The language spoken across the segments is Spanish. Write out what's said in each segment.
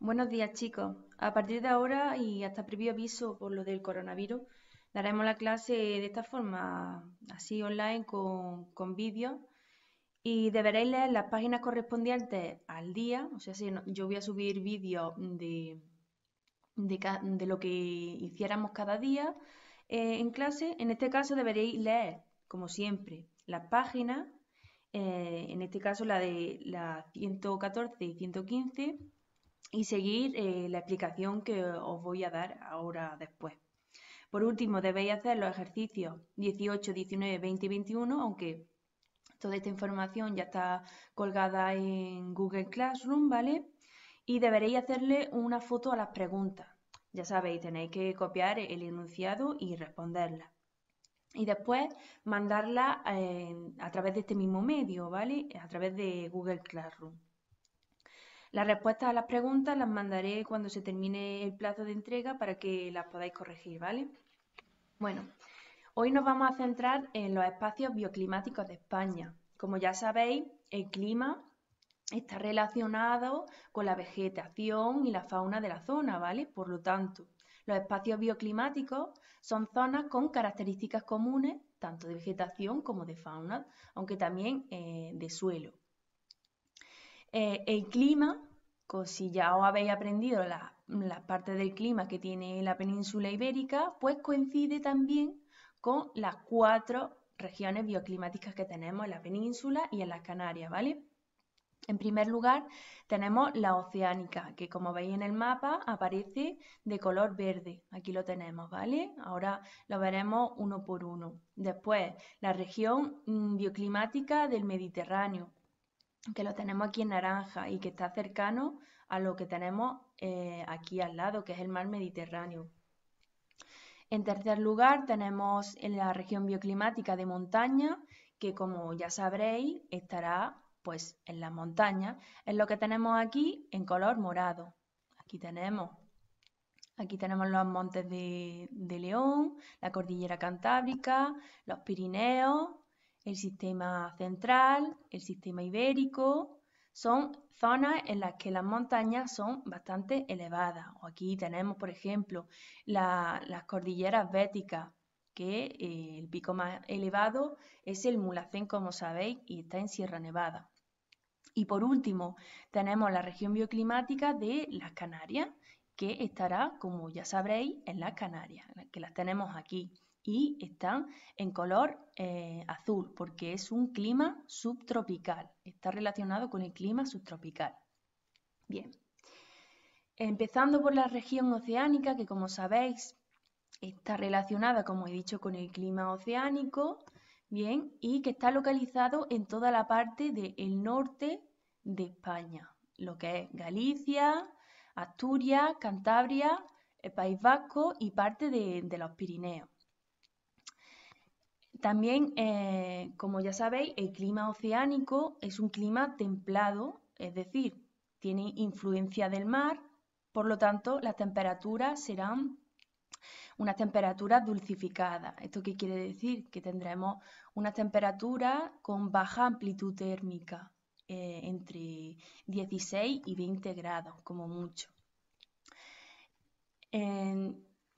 Buenos días, chicos. A partir de ahora y hasta previo aviso por lo del coronavirus, daremos la clase de esta forma, así online con vídeos, y deberéis leer las páginas correspondientes al día. O sea, si yo voy a subir vídeos de lo que hiciéramos cada día en clase. En este caso deberéis leer, como siempre, las páginas, en este caso la de la 114 y 115, y seguir la explicación que os voy a dar ahora después. Por último, debéis hacer los ejercicios 18, 19, 20 y 21, aunque toda esta información ya está colgada en Google Classroom, ¿vale? Y deberéis hacerle una foto a las preguntas. Ya sabéis, tenéis que copiar el enunciado y responderla. Y después mandarla a través de este mismo medio, ¿vale? A través de Google Classroom. Las respuestas a las preguntas las mandaré cuando se termine el plazo de entrega para que las podáis corregir, ¿vale? Bueno, hoy nos vamos a centrar en los espacios bioclimáticos de España. Como ya sabéis, el clima está relacionado con la vegetación y la fauna de la zona, ¿vale? Por lo tanto, los espacios bioclimáticos son zonas con características comunes, tanto de vegetación como de fauna, aunque también de suelo. El clima, si ya os habéis aprendido las partes del clima que tiene la península ibérica, pues coincide también con las 4 regiones bioclimáticas que tenemos en la península y en las Canarias, ¿vale? En primer lugar, tenemos la oceánica, que como veis en el mapa aparece de color verde. Aquí lo tenemos, ¿vale? Ahora lo veremos uno por uno. Después, la región bioclimática del Mediterráneo, que lo tenemos aquí en naranja y que está cercano a lo que tenemos aquí al lado, que es el mar Mediterráneo. En tercer lugar, tenemos en la región bioclimática de montaña, que como ya sabréis, estará pues en las montañas. Es lo que tenemos aquí en color morado. Aquí tenemos los montes de León, la cordillera Cantábrica, los Pirineos, el sistema central, el sistema ibérico. Son zonas en las que las montañas son bastante elevadas. O aquí tenemos, por ejemplo, las cordilleras béticas, que el pico más elevado es el Mulhacén, como sabéis, y está en Sierra Nevada. Y por último, tenemos la región bioclimática de las Canarias, que estará, como ya sabréis, en las Canarias, que las tenemos aquí. Y están en color azul, porque es un clima subtropical. Está relacionado con el clima subtropical. Bien, empezando por la región oceánica, que como sabéis, está relacionada, como he dicho, con el clima oceánico, bien, y que está localizado en toda la parte del norte de España, lo que es Galicia, Asturias, Cantabria, el País Vasco y parte de los Pirineos. También, como ya sabéis, el clima oceánico es un clima templado, es decir, tiene influencia del mar, por lo tanto, las temperaturas serán unas temperaturas dulcificadas. ¿Esto qué quiere decir? Que tendremos unas temperaturas con baja amplitud térmica, entre 16 y 20 grados, como mucho.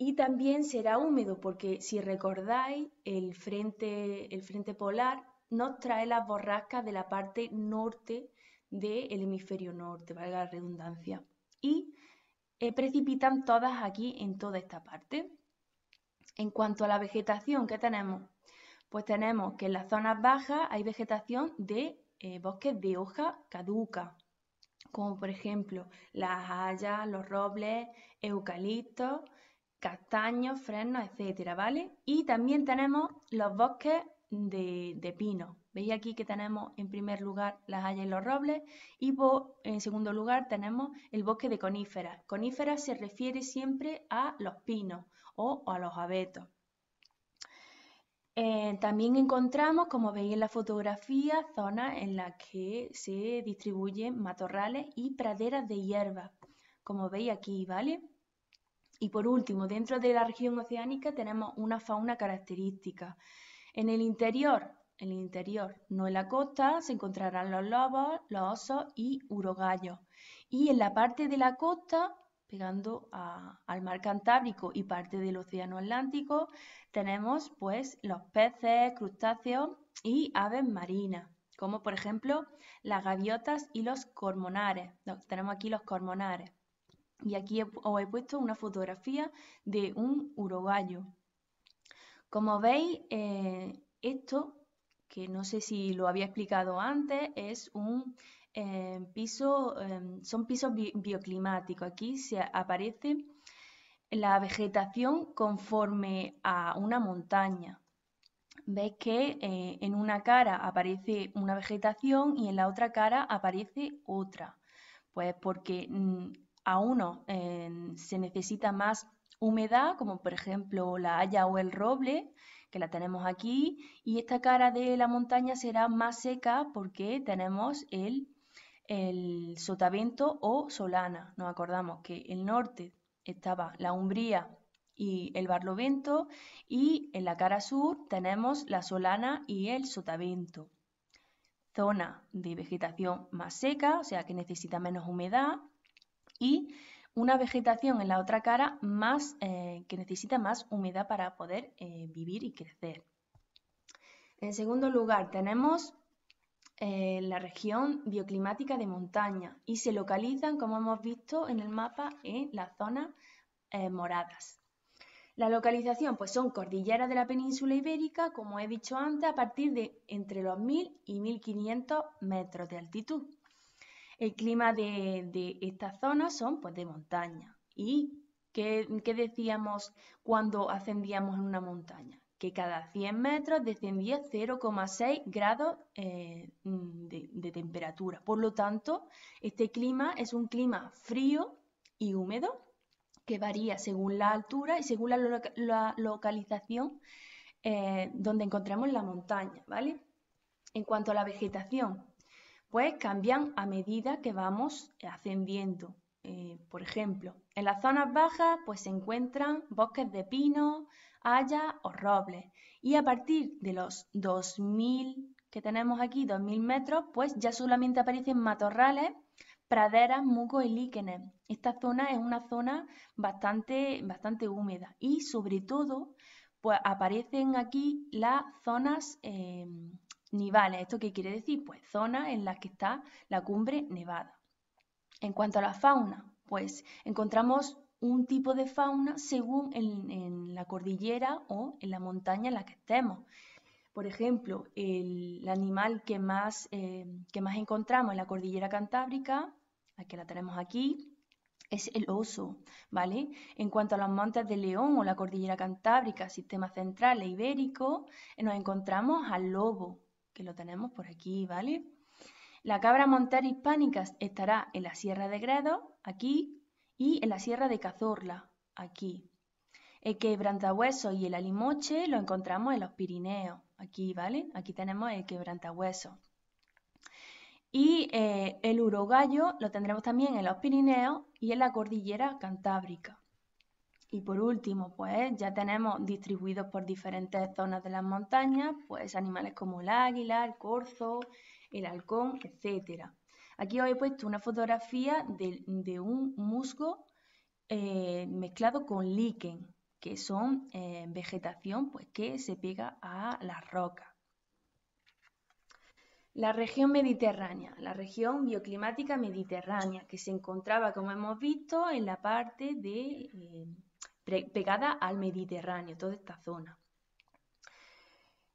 Y también será húmedo, porque si recordáis, el frente polar nos trae las borrascas de la parte norte del hemisferio norte, valga la redundancia. Y precipitan todas aquí en toda esta parte. En cuanto a la vegetación, ¿qué tenemos? Pues tenemos que en las zonas bajas hay vegetación de bosques de hoja caduca, como por ejemplo las hayas, los robles, eucaliptos, castaños, fresnos, etcétera, ¿vale? Y también tenemos los bosques de pino. Veis aquí que tenemos en primer lugar las hayas y los robles, y en segundo lugar tenemos el bosque de coníferas. Coníferas se refiere siempre a los pinos o a los abetos. También encontramos, como veis en la fotografía, zonas en las que se distribuyen matorrales y praderas de hierba, como veis aquí, ¿vale? Y por último, dentro de la región oceánica tenemos una fauna característica. En el interior, no en la costa, se encontrarán los lobos, los osos y urogallos. Y en la parte de la costa, pegando al mar Cantábrico y parte del océano Atlántico, tenemos pues los peces, crustáceos y aves marinas, como por ejemplo las gaviotas y los cormonares. Tenemos aquí los cormonares. Y aquí os he puesto una fotografía de un urogallo. Como veis, esto, que no sé si lo había explicado antes, es un piso, son pisos bioclimáticos. Aquí se aparece la vegetación conforme a una montaña. Veis que en una cara aparece una vegetación y en la otra cara aparece otra. Pues porque a uno se necesita más humedad, como por ejemplo la haya o el roble, que la tenemos aquí, y esta cara de la montaña será más seca porque tenemos el sotavento o solana. Nos acordamos que el norte estaba la umbría y el barlovento, y en la cara sur tenemos la solana y el sotavento. Zona de vegetación más seca, o sea que necesita menos humedad, y una vegetación en la otra cara más, que necesita más humedad para poder vivir y crecer. En segundo lugar tenemos la región bioclimática de montaña y se localizan, como hemos visto en el mapa, en las zonas moradas. La localización pues son cordilleras de la península ibérica, como he dicho antes, a partir de entre los 1000 y 1500 metros de altitud. El clima de estas zonas son pues de montaña. ¿Y qué decíamos cuando ascendíamos en una montaña? Que cada 100 metros descendía 0,6 grados de temperatura. Por lo tanto, este clima es un clima frío y húmedo que varía según la altura y según la localización donde encontramos la montaña, ¿vale? En cuanto a la vegetación, pues cambian a medida que vamos ascendiendo. Por ejemplo, en las zonas bajas pues se encuentran bosques de pinos, hayas o robles. Y a partir de los 2000 que tenemos aquí, 2000 metros, pues ya solamente aparecen matorrales, praderas, musgos y líquenes. Esta zona es una zona bastante húmeda y sobre todo pues aparecen aquí las zonas nivales. ¿Esto qué quiere decir? Pues zonas en las que está la cumbre nevada. En cuanto a la fauna, pues encontramos un tipo de fauna según en la cordillera o en la montaña en la que estemos. Por ejemplo, el animal que más encontramos en la cordillera cantábrica, que la tenemos aquí, es el oso, ¿vale? En cuanto a los montes de León o la cordillera cantábrica, sistema central e ibérico, nos encontramos al lobo, que lo tenemos por aquí, ¿vale? La cabra montera hispánica estará en la Sierra de Gredos, aquí, y en la Sierra de Cazorla, aquí. El quebrantahuesos y el alimoche lo encontramos en los Pirineos, aquí, ¿vale? Aquí tenemos el quebrantahuesos. Y el urogallo lo tendremos también en los Pirineos y en la cordillera cantábrica. Y por último, pues ya tenemos distribuidos por diferentes zonas de las montañas, pues animales como el águila, el corzo, el halcón, etc. Aquí os he puesto una fotografía de un musgo mezclado con líquen, que son vegetación pues, que se pega a las rocas. La región mediterránea, la región bioclimática mediterránea, que se encontraba, como hemos visto, en la parte pegada al Mediterráneo, toda esta zona.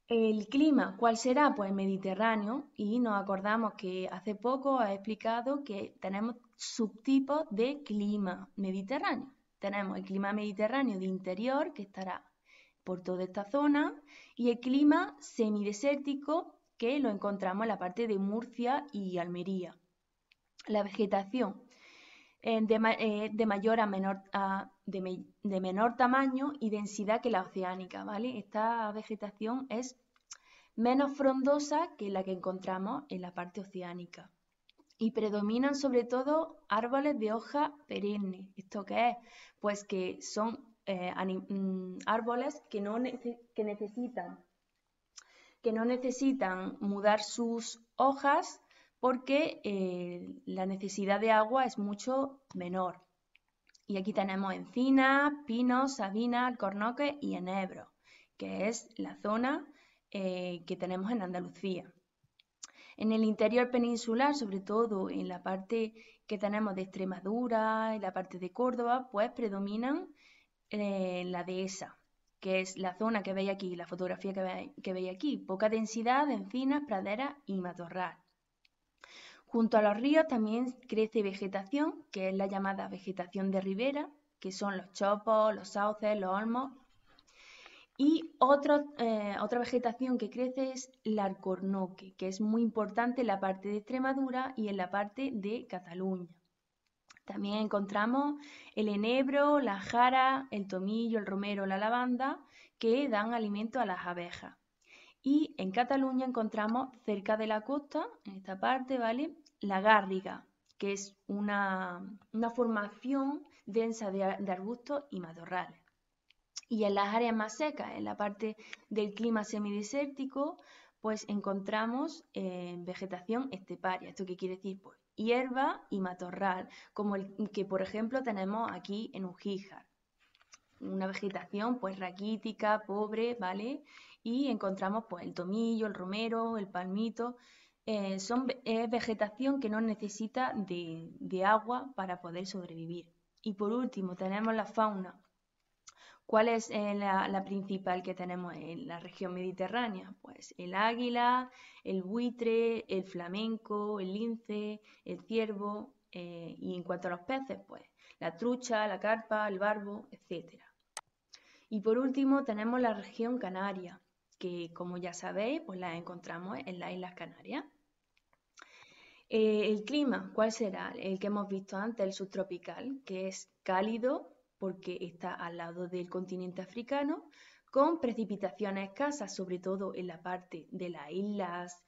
El clima, ¿cuál será? Pues mediterráneo, y nos acordamos que hace poco he explicado que tenemos subtipos de clima mediterráneo. Tenemos el clima mediterráneo de interior, que estará por toda esta zona, y el clima semidesértico, que lo encontramos en la parte de Murcia y Almería. La vegetación de mayor a menor, de menor tamaño y densidad que la oceánica, ¿vale? Esta vegetación es menos frondosa que la que encontramos en la parte oceánica. Y predominan sobre todo árboles de hoja perenne. ¿Esto qué es? Pues que son árboles que no necesitan mudar sus hojas porque la necesidad de agua es mucho menor. Y aquí tenemos encinas, pinos, sabinas, alcornoques y enebros, que es la zona que tenemos en Andalucía. En el interior peninsular, sobre todo en la parte que tenemos de Extremadura y la parte de Córdoba, pues predominan la dehesa, que es la zona que veis aquí, la fotografía que veis aquí, poca densidad de encinas, praderas y matorral. Junto a los ríos también crece vegetación, que es la llamada vegetación de ribera, que son los chopos, los sauces, los olmos. Y otra vegetación que crece es el alcornoque, que es muy importante en la parte de Extremadura y en la parte de Cataluña. También encontramos el enebro, la jara, el tomillo, el romero, la lavanda, que dan alimento a las abejas. Y en Cataluña encontramos cerca de la costa, en esta parte, ¿vale? La gárriga, que es una formación densa de arbustos y matorrales. Y en las áreas más secas, en la parte del clima semidesértico, pues encontramos vegetación esteparia. ¿Esto qué quiere decir? Pues hierba y matorral, como el que por ejemplo tenemos aquí en Ugíjar. Una vegetación pues raquítica, pobre, ¿vale? Y encontramos pues el tomillo, el romero, el palmito. Es vegetación que no necesita de agua para poder sobrevivir. Y por último tenemos la fauna. ¿Cuál es la principal que tenemos en la región mediterránea? Pues el águila, el buitre, el flamenco, el lince, el ciervo, y en cuanto a los peces, pues la trucha, la carpa, el barbo, etc. Y por último tenemos la región canaria, que como ya sabéis, pues la encontramos en las Islas Canarias. El clima, ¿cuál será? El que hemos visto antes, el subtropical, que es cálido porque está al lado del continente africano, con precipitaciones escasas, sobre todo en la parte de las islas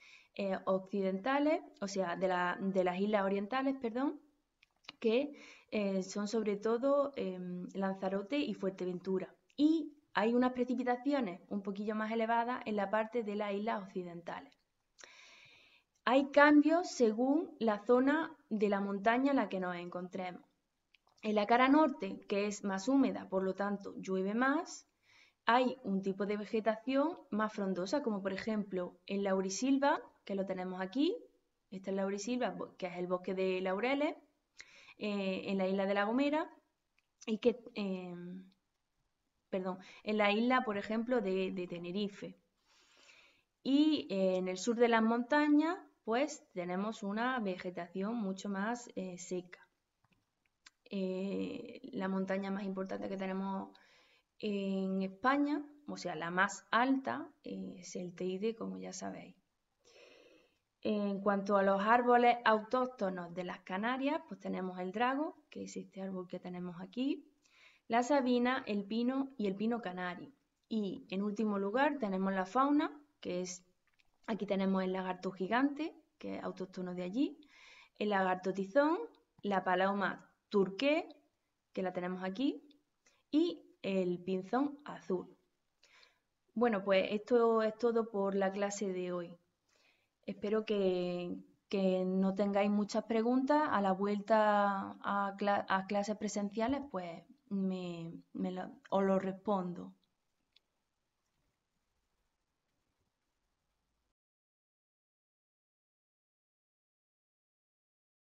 occidentales, o sea, de las islas orientales, perdón, que son sobre todo Lanzarote y Fuerteventura. Y hay unas precipitaciones un poquillo más elevadas en la parte de las islas occidentales. Hay cambios según la zona de la montaña en la que nos encontremos. En la cara norte, que es más húmeda, por lo tanto llueve más, hay un tipo de vegetación más frondosa, como por ejemplo en laurisilva, que lo tenemos aquí. Esta es laurisilva, que es el bosque de laureles, en la isla de La Gomera, y que, en la isla, por ejemplo, de Tenerife. Y en el sur de las montañas, pues tenemos una vegetación mucho más seca. La montaña más importante que tenemos en España, o sea, la más alta, es el Teide, como ya sabéis. En cuanto a los árboles autóctonos de las Canarias, pues tenemos el drago, que es este árbol que tenemos aquí, la sabina, el pino y el pino canario. Y en último lugar tenemos la fauna, que es, aquí tenemos el lagarto gigante, que es autóctono de allí, el lagarto tizón, la paloma turqué, que la tenemos aquí, y el pinzón azul. Bueno, pues esto es todo por la clase de hoy. Espero que no tengáis muchas preguntas. A la vuelta a clases presenciales, pues os lo respondo.